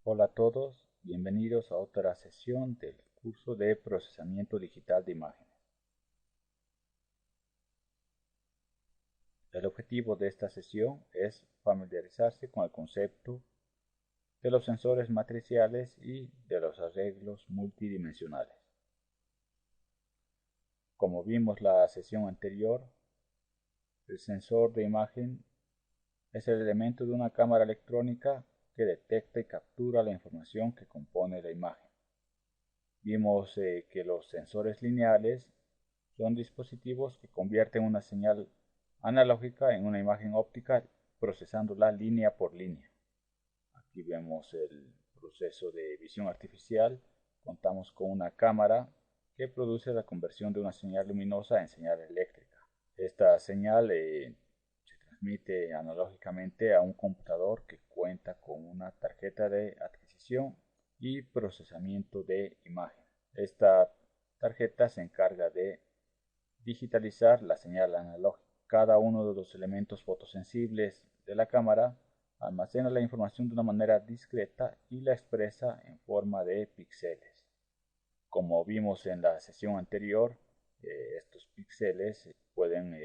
Hola a todos, bienvenidos a otra sesión del curso de procesamiento digital de imágenes. El objetivo de esta sesión es familiarizarse con el concepto de los sensores matriciales y de los arreglos multidimensionales. Como vimos la sesión anterior, el sensor de imagen es el elemento de una cámara electrónica que detecta y captura la información que compone la imagen. Vimos que los sensores lineales son dispositivos que convierten una señal analógica en una imagen óptica procesándola línea por línea. Aquí vemos el proceso de visión artificial. Contamos con una cámara que produce la conversión de una señal luminosa en señal eléctrica. Esta señal se transmite analógicamente a un computador que cuenta con una tarjeta de adquisición y procesamiento de imagen. Esta tarjeta se encarga de digitalizar la señal analógica. Cada uno de los elementos fotosensibles de la cámara almacena la información de una manera discreta y la expresa en forma de píxeles. Como vimos en la sesión anterior, estos píxeles pueden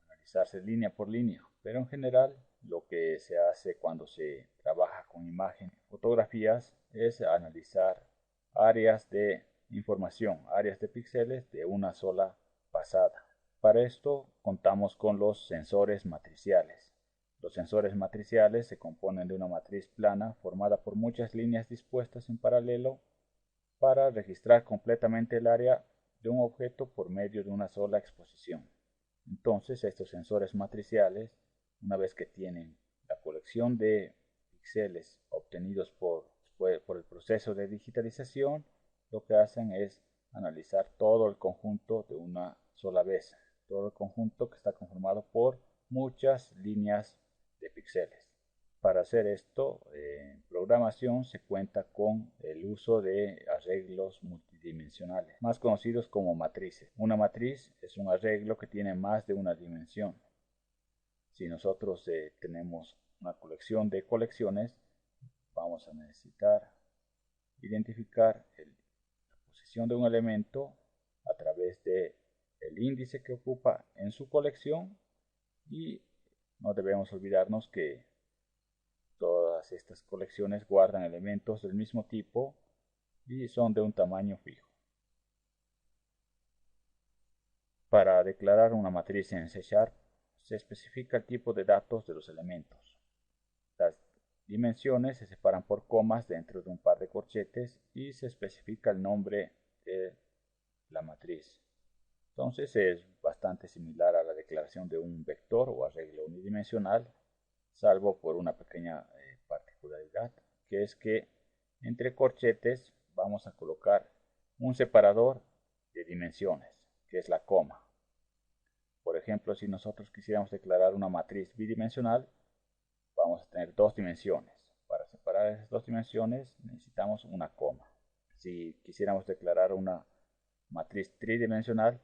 analizarse línea por línea, pero en general lo que se hace cuando se trabaja con imágenes, fotografías, es analizar áreas de información, áreas de píxeles de una sola pasada. Para esto contamos con los sensores matriciales. Los sensores matriciales se componen de una matriz plana formada por muchas líneas dispuestas en paralelo para registrar completamente el área de un objeto por medio de una sola exposición. Entonces, estos sensores matriciales, una vez que tienen la colección de píxeles obtenidos por el proceso de digitalización, lo que hacen es analizar todo el conjunto de una sola vez, todo el conjunto que está conformado por muchas líneas de píxeles. Para hacer esto, en programación se cuenta con el uso de arreglos multidimensionales, más conocidos como matrices. Una matriz es un arreglo que tiene más de una dimensión. Si nosotros tenemos una colección de colecciones, vamos a necesitar identificar la posición de un elemento a través de el índice que ocupa en su colección, y no debemos olvidarnos que todas estas colecciones guardan elementos del mismo tipo y son de un tamaño fijo. Para declarar una matriz en C# se especifica el tipo de datos de los elementos. Las dimensiones se separan por comas dentro de un par de corchetes y se especifica el nombre de la matriz. Entonces es bastante similar a la declaración de un vector o arreglo unidimensional, salvo por una pequeña particularidad, que es que entre corchetes vamos a colocar un separador de dimensiones, que es la coma. Por ejemplo, si nosotros quisiéramos declarar una matriz bidimensional, vamos a tener dos dimensiones. Para separar esas dos dimensiones necesitamos una coma. Si quisiéramos declarar una matriz tridimensional,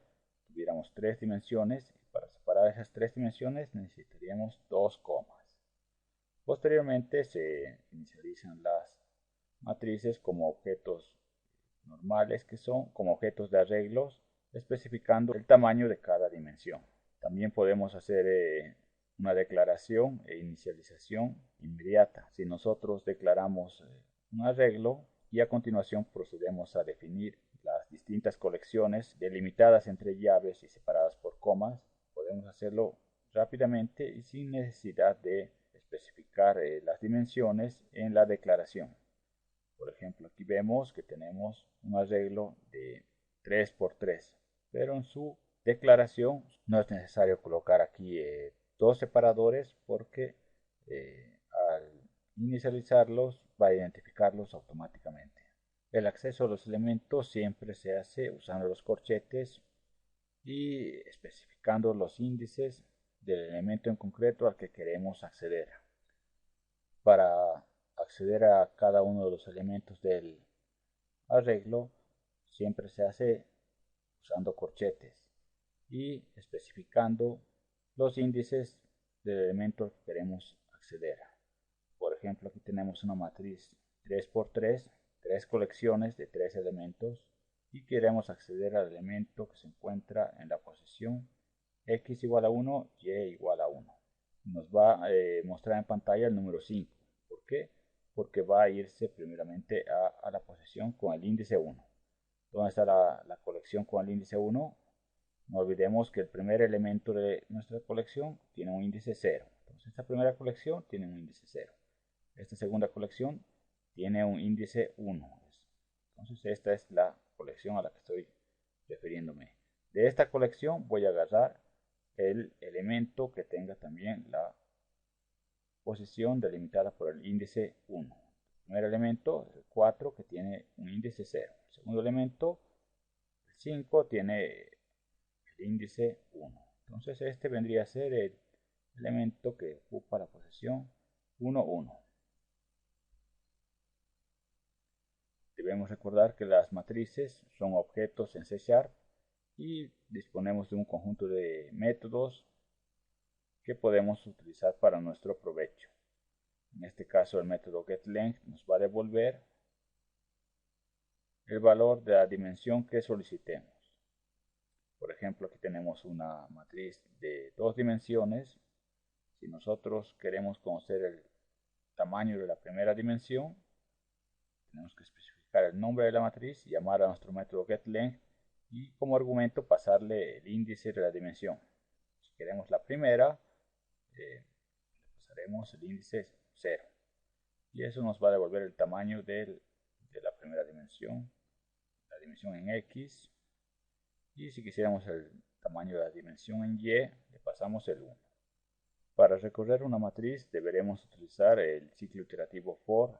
tuviéramos tres dimensiones, y para separar esas tres dimensiones necesitaríamos dos comas. Posteriormente se inicializan las matrices como objetos normales, que son como objetos de arreglos, especificando el tamaño de cada dimensión. También podemos hacer una declaración e inicialización inmediata. Si nosotros declaramos un arreglo y a continuación procedemos a definir las distintas colecciones delimitadas entre llaves y separadas por comas, podemos hacerlo rápidamente y sin necesidad de especificar las dimensiones en la declaración. Por ejemplo, aquí vemos que tenemos un arreglo de 3×3, pero en su declaración no es necesario colocar aquí dos separadores, porque al inicializarlos va a identificarlos automáticamente. El acceso a los elementos siempre se hace usando los corchetes y especificando los índices del elemento en concreto al que queremos acceder. Para acceder a cada uno de los elementos del arreglo siempre se hace usando corchetes y especificando los índices del elemento al que queremos acceder. Por ejemplo, aquí tenemos una matriz 3×3, 3 colecciones de 3 elementos y queremos acceder al elemento que se encuentra en la posición x igual a 1, y igual a 1. Nos va a mostrar en pantalla el número 5. ¿Por qué? Porque va a irse primeramente a la posición con el índice 1. ¿Dónde está la colección con el índice 1? No olvidemos que el primer elemento de nuestra colección tiene un índice 0. Entonces esta primera colección tiene un índice 0. Esta segunda colección tiene un índice 1. Entonces esta es la colección a la que estoy refiriéndome. De esta colección voy a agarrar el elemento que tenga también la posición delimitada por el índice 1. El primer elemento, el 4, que tiene un índice 0. El segundo elemento, el 5, tiene el índice 1. Entonces este vendría a ser el elemento que ocupa la posición 1, 1. Debemos recordar que las matrices son objetos en C# y disponemos de un conjunto de métodos que podemos utilizar para nuestro provecho. En este caso el método getLength nos va a devolver el valor de la dimensión que solicitemos. Por ejemplo, aquí tenemos una matriz de 2 dimensiones. Si nosotros queremos conocer el tamaño de la primera dimensión, tenemos que especificar el nombre de la matriz, llamar a nuestro método getLength y como argumento pasarle el índice de la dimensión. Si queremos la primera, le pasaremos el índice 0. Y eso nos va a devolver el tamaño de la primera dimensión, la dimensión en X. Y si quisiéramos el tamaño de la dimensión en Y, le pasamos el 1. Para recorrer una matriz deberemos utilizar el ciclo iterativo for,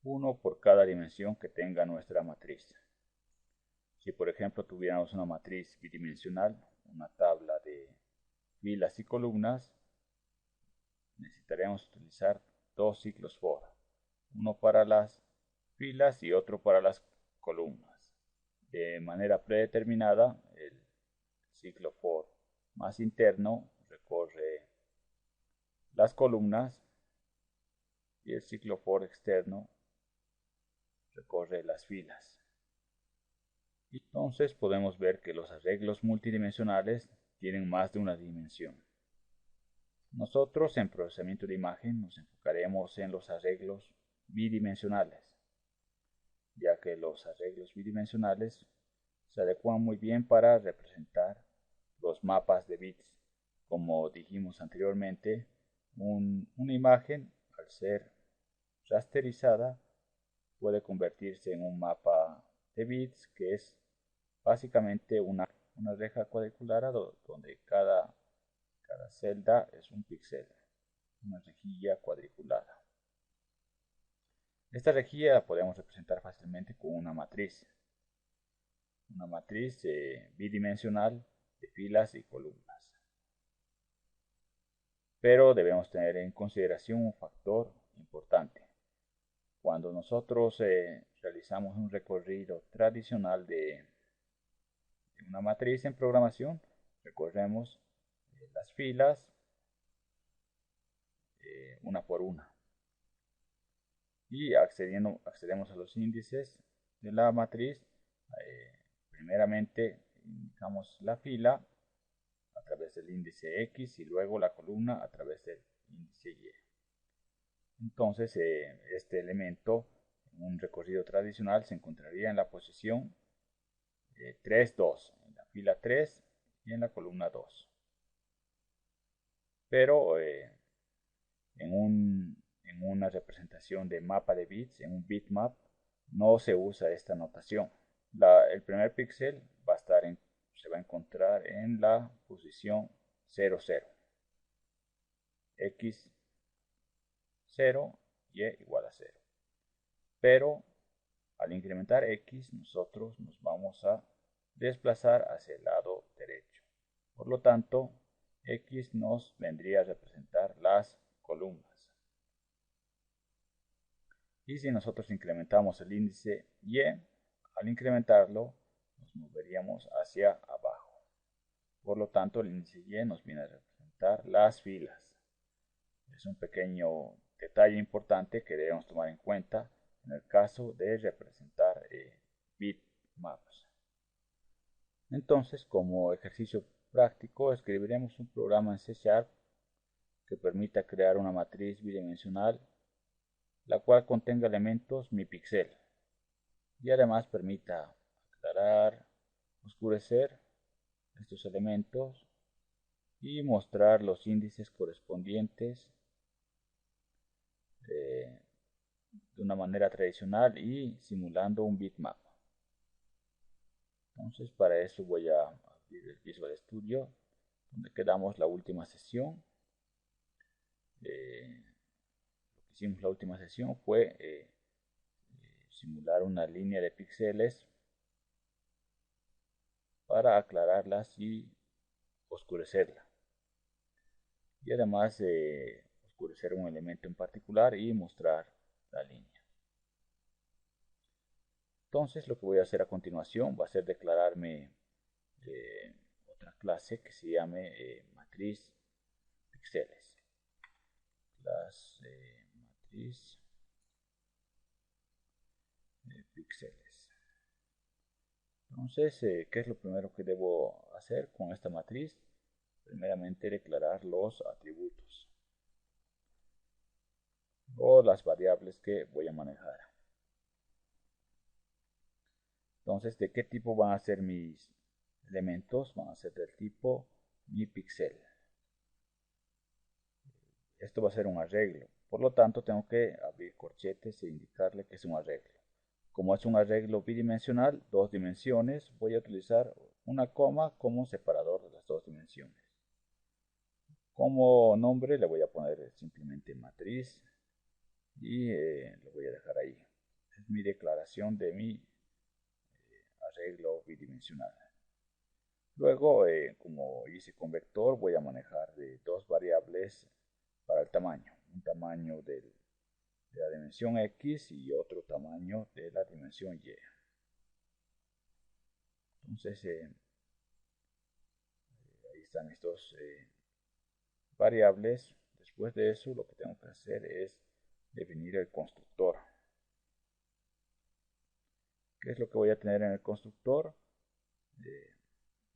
1 por cada dimensión que tenga nuestra matriz. Si por ejemplo tuviéramos una matriz bidimensional, una tabla de filas y columnas, necesitaremos utilizar 2 ciclos for, uno para las filas y otro para las columnas. De manera predeterminada, el ciclo for más interno recorre las columnas y el ciclo for externo recorre las filas. Entonces podemos ver que los arreglos multidimensionales tienen más de una dimensión. Nosotros en procesamiento de imagen nos enfocaremos en los arreglos bidimensionales, ya que los arreglos bidimensionales se adecuan muy bien para representar los mapas de bits. Como dijimos anteriormente, una imagen, al ser rasterizada, puede convertirse en un mapa de bits que es básicamente una reja cuadriculada donde cada celda es un píxel, una rejilla cuadriculada. Esta rejilla la podemos representar fácilmente con una matriz bidimensional de filas y columnas. Pero debemos tener en consideración un factor importante. Cuando nosotros realizamos un recorrido tradicional de una matriz en programación, recorremos las filas una por una y accedemos a los índices de la matriz. Primeramente indicamos la fila a través del índice X y luego la columna a través del índice Y. Entonces este elemento en un recorrido tradicional se encontraría en la posición 3, 2, en la fila 3 y en la columna 2. Pero en una representación de mapa de bits, en un bitmap, no se usa esta notación. El primer píxel se va a encontrar en la posición 0, 0. X 0, Y igual a 0. Pero al incrementar X, nosotros nos vamos a desplazar hacia el lado derecho. Por lo tanto, X nos vendría a representar las columnas. Y si nosotros incrementamos el índice Y, al incrementarlo, nos moveríamos hacia abajo. Por lo tanto, el índice Y nos viene a representar las filas. Es un pequeño detalle importante que debemos tomar en cuenta en el caso de representar bitmaps. Entonces, como ejercicio práctico, escribiremos un programa en C# que permita crear una matriz bidimensional, la cual contenga elementos mipixel y además permita aclarar, oscurecer estos elementos y mostrar los índices correspondientes de una manera tradicional y simulando un bitmap. Entonces, para eso voy a abrir el Visual Studio, donde quedamos la última sesión. Lo que hicimos la última sesión fue simular una línea de píxeles para aclararlas y oscurecerla. Y además oscurecer un elemento en particular y mostrar la línea. Entonces lo que voy a hacer a continuación va a ser declararme otra clase que se llame matriz píxeles. Clase matriz píxeles. Entonces, ¿qué es lo primero que debo hacer con esta matriz? Primeramente declarar los atributos o las variables que voy a manejar. Entonces, ¿de qué tipo van a ser mis elementos? Van a ser del tipo mipixel. Esto va a ser un arreglo, por lo tanto tengo que abrir corchetes e indicarle que es un arreglo. Como es un arreglo bidimensional, dos dimensiones, voy a utilizar una coma como separador de las dos dimensiones. Como nombre le voy a poner simplemente matriz y lo voy a dejar ahí. Es mi declaración de mi arreglo bidimensional. Luego, como hice con vector, voy a manejar dos variables para el tamaño. Un tamaño de la dimensión X y otro tamaño de la dimensión Y. Entonces, ahí están mis dos variables. Después de eso, lo que tengo que hacer es definir el constructor. ¿Qué es lo que voy a tener en el constructor?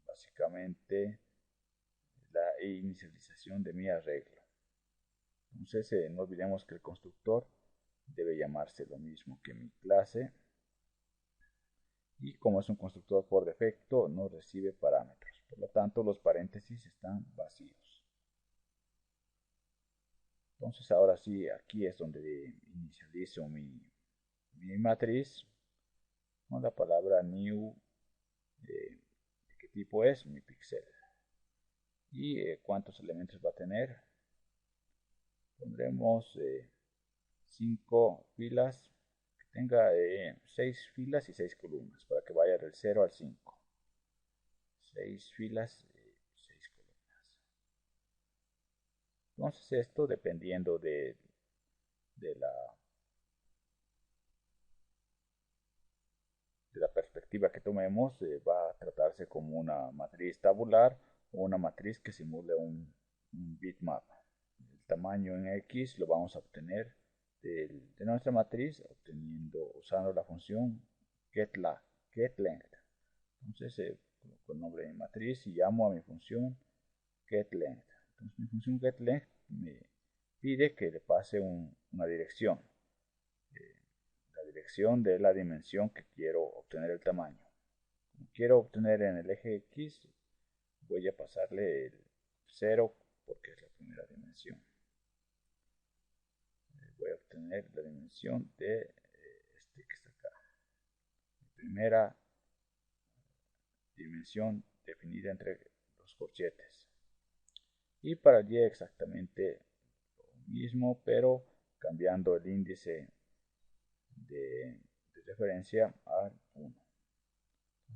Básicamente la inicialización de mi arreglo. Entonces no olvidemos que el constructor debe llamarse lo mismo que mi clase, y como es un constructor por defecto no recibe parámetros, por lo tanto los paréntesis están vacíos. Entonces ahora sí, aquí es donde inicializo mi matriz con la palabra new. ¿De qué tipo es? Mi pixel. Y cuántos elementos va a tener. Pondremos 5 filas, que tenga 6 filas y 6 columnas, para que vaya del 0 al 5. 6 filas, 6 columnas. Entonces esto, dependiendo de la perspectiva que tomemos, va a tratarse como una matriz tabular o una matriz que simule un bitmap. El tamaño en X lo vamos a obtener de nuestra matriz usando la función getLength. Entonces coloco el nombre de mi matriz y llamo a mi función getLength. Entonces mi función getLength me pide que le pase una dirección, la dirección de la dimensión que quiero obtener el tamaño. Como quiero obtener en el eje X, voy a pasarle el 0 porque es la primera dimensión. Voy a obtener la dimensión de este que está acá. La primera dimensión definida entre los corchetes. Y para el Y exactamente lo mismo, pero cambiando el índice de referencia a 1.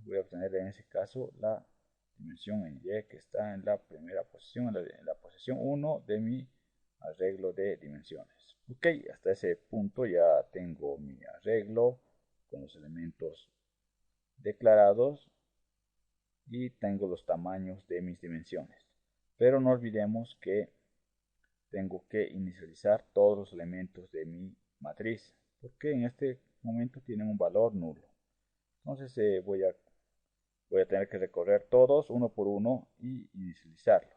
Voy a obtener en ese caso la dimensión en Y que está en la primera posición, en la posición 1 de mi arreglo de dimensiones. Ok, hasta ese punto ya tengo mi arreglo con los elementos declarados y tengo los tamaños de mis dimensiones. Pero no olvidemos que tengo que inicializar todos los elementos de mi matriz, porque en este momento tienen un valor nulo. Entonces voy a tener que recorrer todos uno por uno y inicializarlos.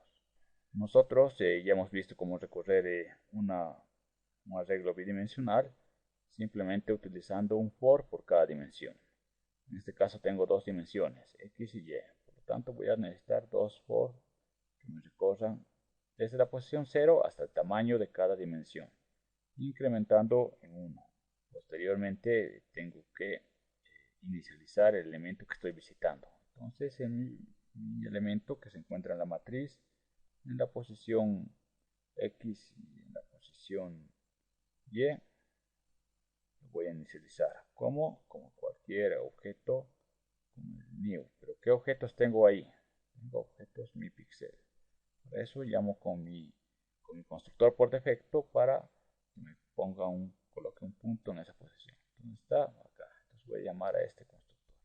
Nosotros ya hemos visto cómo recorrer un arreglo bidimensional simplemente utilizando un for por cada dimensión. En este caso tengo dos dimensiones, x y y. Por lo tanto voy a necesitar dos for que me recorran desde la posición 0 hasta el tamaño de cada dimensión, incrementando en 1. Posteriormente tengo que inicializar el elemento que estoy visitando. Entonces mi elemento que se encuentra en la matriz, en la posición X y en la posición Y, lo voy a inicializar como cualquier objeto como el new. Pero ¿qué objetos tengo ahí? Tengo objetos mi pixel. Por eso llamo con mi constructor por defecto para que me coloque un punto en esa posición. ¿Dónde está? Acá. Entonces voy a llamar a este constructor.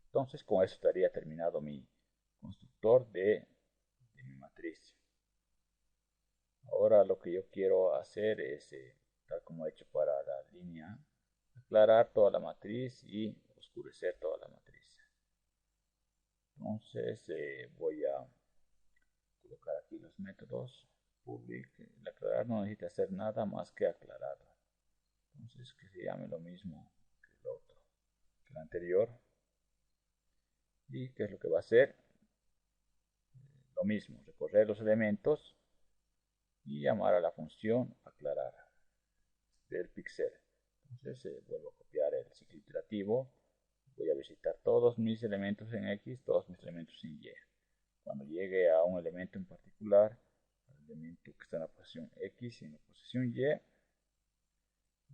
Entonces con eso estaría terminado mi constructor de mi matriz. Ahora lo que yo quiero hacer es, tal como he hecho para la línea, aclarar toda la matriz y oscurecer toda la matriz. Entonces voy a colocar aquí los métodos. Public, el aclarar no necesita hacer nada más que aclararlo. Entonces que se llame lo mismo que el otro, que el anterior. ¿Y qué es lo que va a hacer? Lo mismo, recorrer los elementos y llamar a la función aclarar del pixel. Entonces vuelvo a copiar el ciclo iterativo. Voy a visitar todos mis elementos en X, todos mis elementos en Y. Cuando llegue a un elemento en particular, el elemento que está en la posición X y en la posición Y,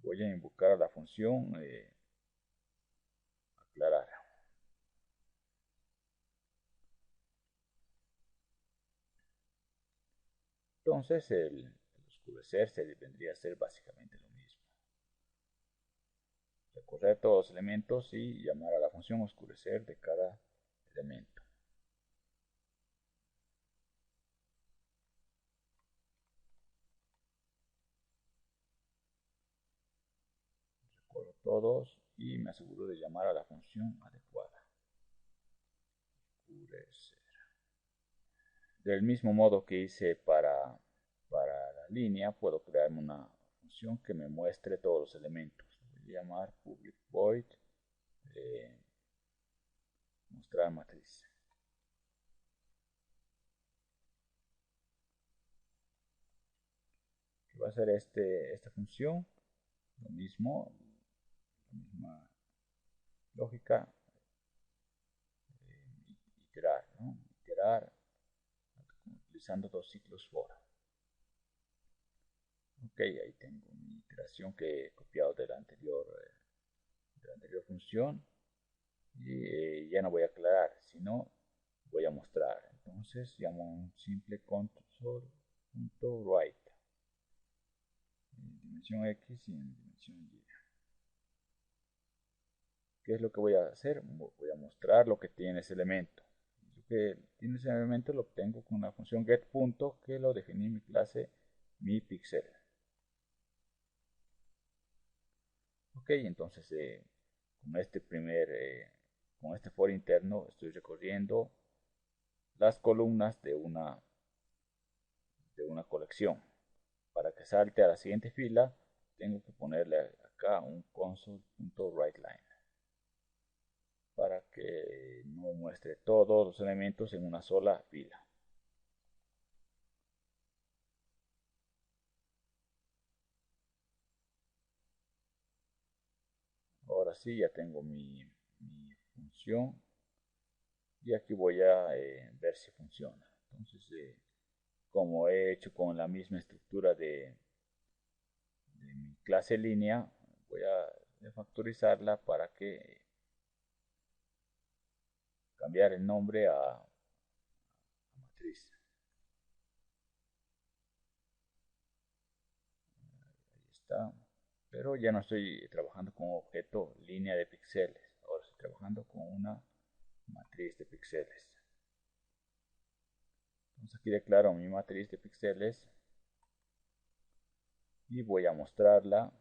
voy a invocar a la función aclarar. Entonces el oscurecer vendría a ser básicamente lo mismo. Recorrer todos los elementos y llamar a la función oscurecer de cada elemento. Recorro todos y me aseguro de llamar a la función adecuada. Oscurecer. Del mismo modo que hice para la línea, puedo crearme una función que me muestre todos los elementos. Voy a llamar public void mostrar matriz. ¿Qué va a hacer esta función? Lo mismo, la misma lógica, iterar, ¿no? Iterar utilizando dos ciclos for. Ok, ahí tengo mi iteración que he copiado de la anterior función. Y ya no voy a aclarar, sino voy a mostrar. Entonces llamo un simple console.write en dimensión X y en dimensión Y. ¿Qué es lo que voy a hacer? Voy a mostrar lo que tiene ese elemento. Lo que tiene ese elemento lo obtengo con la función getPunto que lo definí en mi clase miPixel. Ok, entonces con este for interno estoy recorriendo las columnas de una colección. Para que salte a la siguiente fila, tengo que ponerle acá un console.writeLine para que no muestre todos los elementos en una sola fila. Ahora sí, ya tengo mi función y aquí voy a ver si funciona. Entonces, como he hecho con la misma estructura de mi clase línea, voy a refactorizarla para que cambiar el nombre a matriz. Ahí está. Pero ya no estoy trabajando con un objeto línea de píxeles. Ahora estoy trabajando con una matriz de píxeles. Entonces aquí declaro mi matriz de píxeles y voy a mostrarla.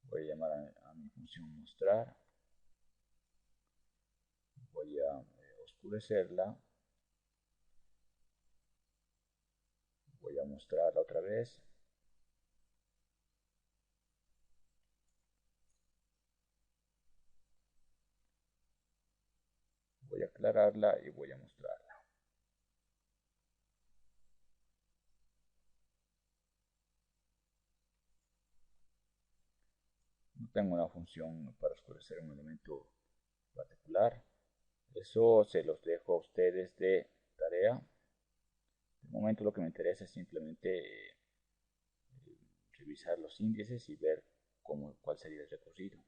Voy a llamar a mi función mostrar. Voy a oscurecerla. Voy a mostrarla otra vez. Voy a aclararla y voy a mostrarla. No tengo una función para oscurecer un elemento particular. Eso se los dejo a ustedes de tarea. De momento lo que me interesa es simplemente revisar los índices y ver cuál sería el recorrido.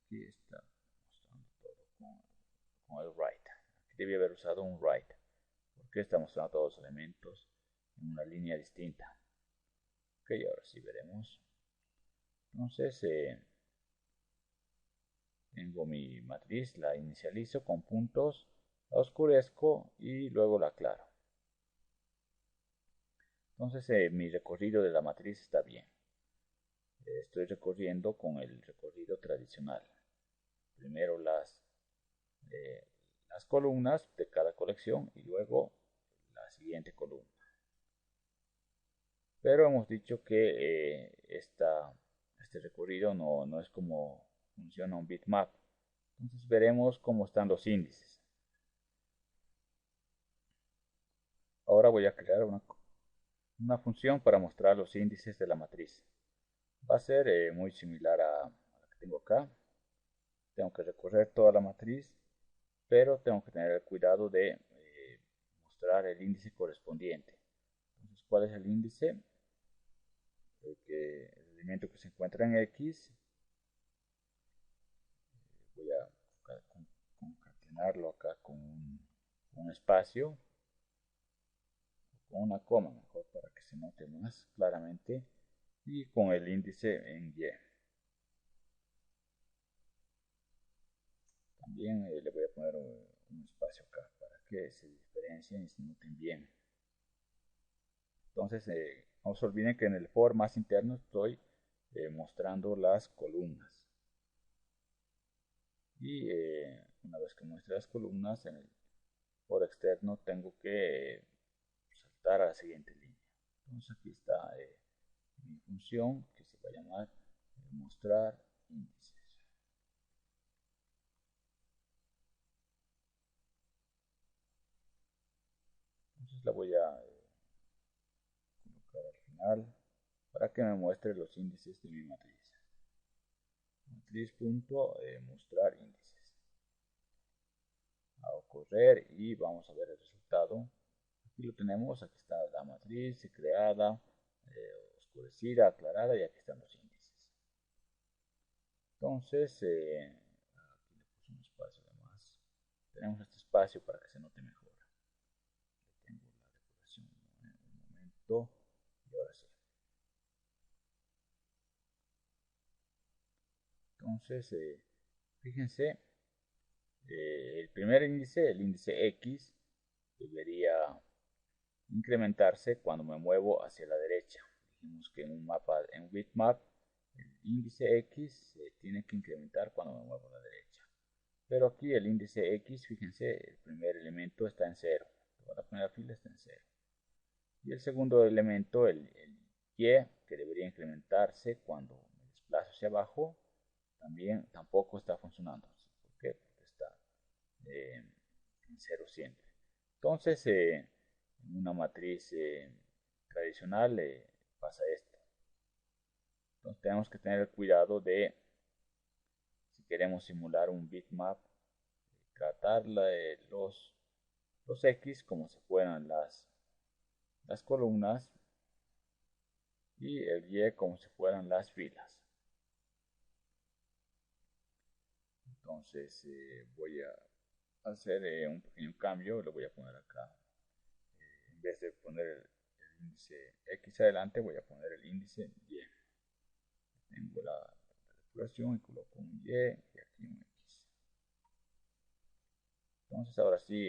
Aquí está mostrando todo con el write. Aquí debía haber usado un write, porque está mostrando todos los elementos en una línea distinta. Ok, ahora sí veremos. Entonces tengo mi matriz, la inicializo con puntos, la oscurezco y luego la aclaro. Entonces mi recorrido de la matriz está bien. Estoy recorriendo con el recorrido tradicional. Primero las columnas de cada colección y luego la siguiente columna. Pero hemos dicho que este recorrido no es como funciona un bitmap. Entonces veremos cómo están los índices. Ahora voy a crear una función para mostrar los índices de la matriz. Va a ser muy similar a la que tengo acá. Tengo que recorrer toda la matriz, pero tengo que tener el cuidado de mostrar el índice correspondiente. Entonces, ¿cuál es el índice? El elemento que se encuentra en X. Voy a concatenarlo acá con un espacio, con una coma mejor para que se note más claramente, y con el índice en Y. También le voy a poner un espacio acá para que se diferencien y se noten bien. Entonces, no se olviden que en el for más interno estoy mostrando las columnas. Y una vez que muestre las columnas, en el for externo tengo que saltar a la siguiente línea. Entonces aquí está mi función que se va a llamar mostrar índices. Entonces la voy a colocar al final para que me muestre los índices de mi matriz. Matriz.mostrar índices. Hago correr y vamos a ver el resultado. Aquí lo tenemos, aquí está la matriz creada, oscurecida, aclarada y aquí están los índices. Entonces, aquí le puse un espacio además. Tenemos este espacio para que se note mejor. Tengo la decoración en un momento y ahora sí. Entonces, fíjense, el primer índice, el índice X, debería incrementarse cuando me muevo hacia la derecha. Dijimos que en un mapa, en un bitmap, el índice X se tiene que incrementar cuando me muevo a la derecha. Pero aquí el índice X, fíjense, el primer elemento está en 0. Toda la primera fila está en 0. Y el segundo elemento, el Y, que debería incrementarse cuando me desplazo hacia abajo, tampoco está funcionando. ¿Por qué? Porque está en 0 siempre. Entonces, en una matriz tradicional pasa esto. Entonces tenemos que tener cuidado de, si queremos simular un bitmap, tratar los X como si fueran las columnas y el Y como si fueran las filas. Entonces voy a hacer un pequeño cambio, lo voy a poner acá. En vez de poner el índice X adelante, voy a poner el índice Y. Tengo la depuración y coloco un Y y aquí un X. Entonces ahora sí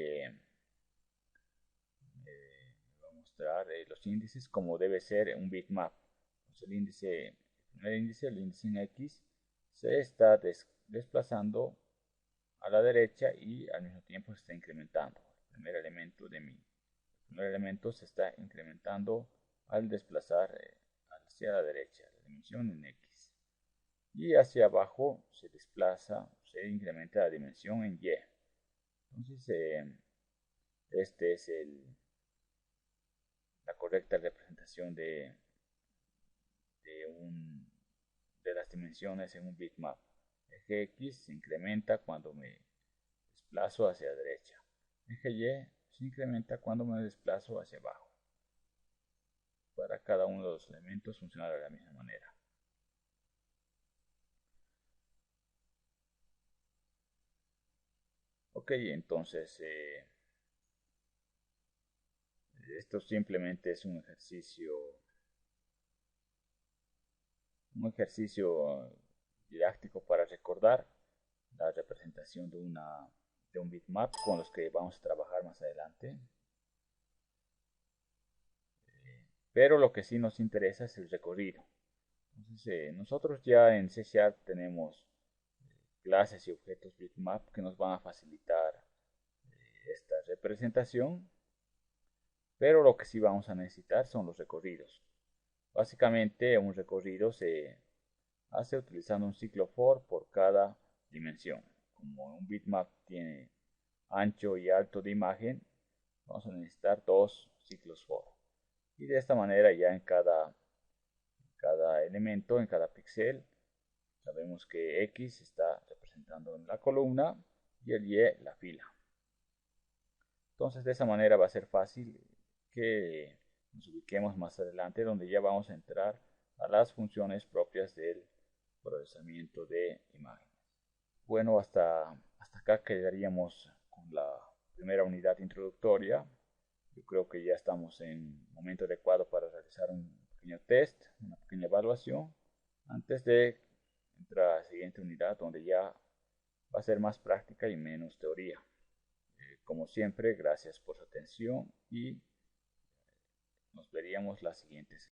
voy a mostrar los índices como debe ser un bitmap. Entonces el primer índice, el índice en X, se está desplazando a la derecha y al mismo tiempo se está incrementando. El primer elemento se está incrementando al desplazar hacia la derecha, la dimensión en X. Y hacia abajo se desplaza, se incrementa la dimensión en Y. Entonces, este es la correcta representación de las dimensiones en un bitmap. Eje X se incrementa cuando me desplazo hacia la derecha. Eje Y se incrementa cuando me desplazo hacia abajo. Para cada uno de los elementos funciona de la misma manera. Ok, entonces esto simplemente es un ejercicio didáctico para recordar la representación de un bitmap con los que vamos a trabajar más adelante. Pero lo que sí nos interesa es el recorrido. Entonces, nosotros ya en C# tenemos clases y objetos bitmap que nos van a facilitar esta representación, pero lo que sí vamos a necesitar son los recorridos. Básicamente un recorrido se hace utilizando un ciclo for por cada dimensión. Como un bitmap tiene ancho y alto de imagen, vamos a necesitar dos ciclos for. Y de esta manera ya en cada elemento, en cada píxel, sabemos que X está representando en la columna y el Y la fila. Entonces de esa manera va a ser fácil que nos ubiquemos más adelante, donde ya vamos a entrar a las funciones propias del procesamiento de imágenes. Bueno, hasta acá quedaríamos con la primera unidad introductoria. Yo creo que ya estamos en momento adecuado para realizar un pequeño test, una pequeña evaluación, antes de entrar a la siguiente unidad, donde ya va a ser más práctica y menos teoría. Como siempre, gracias por su atención y nos veríamos la siguiente sesión.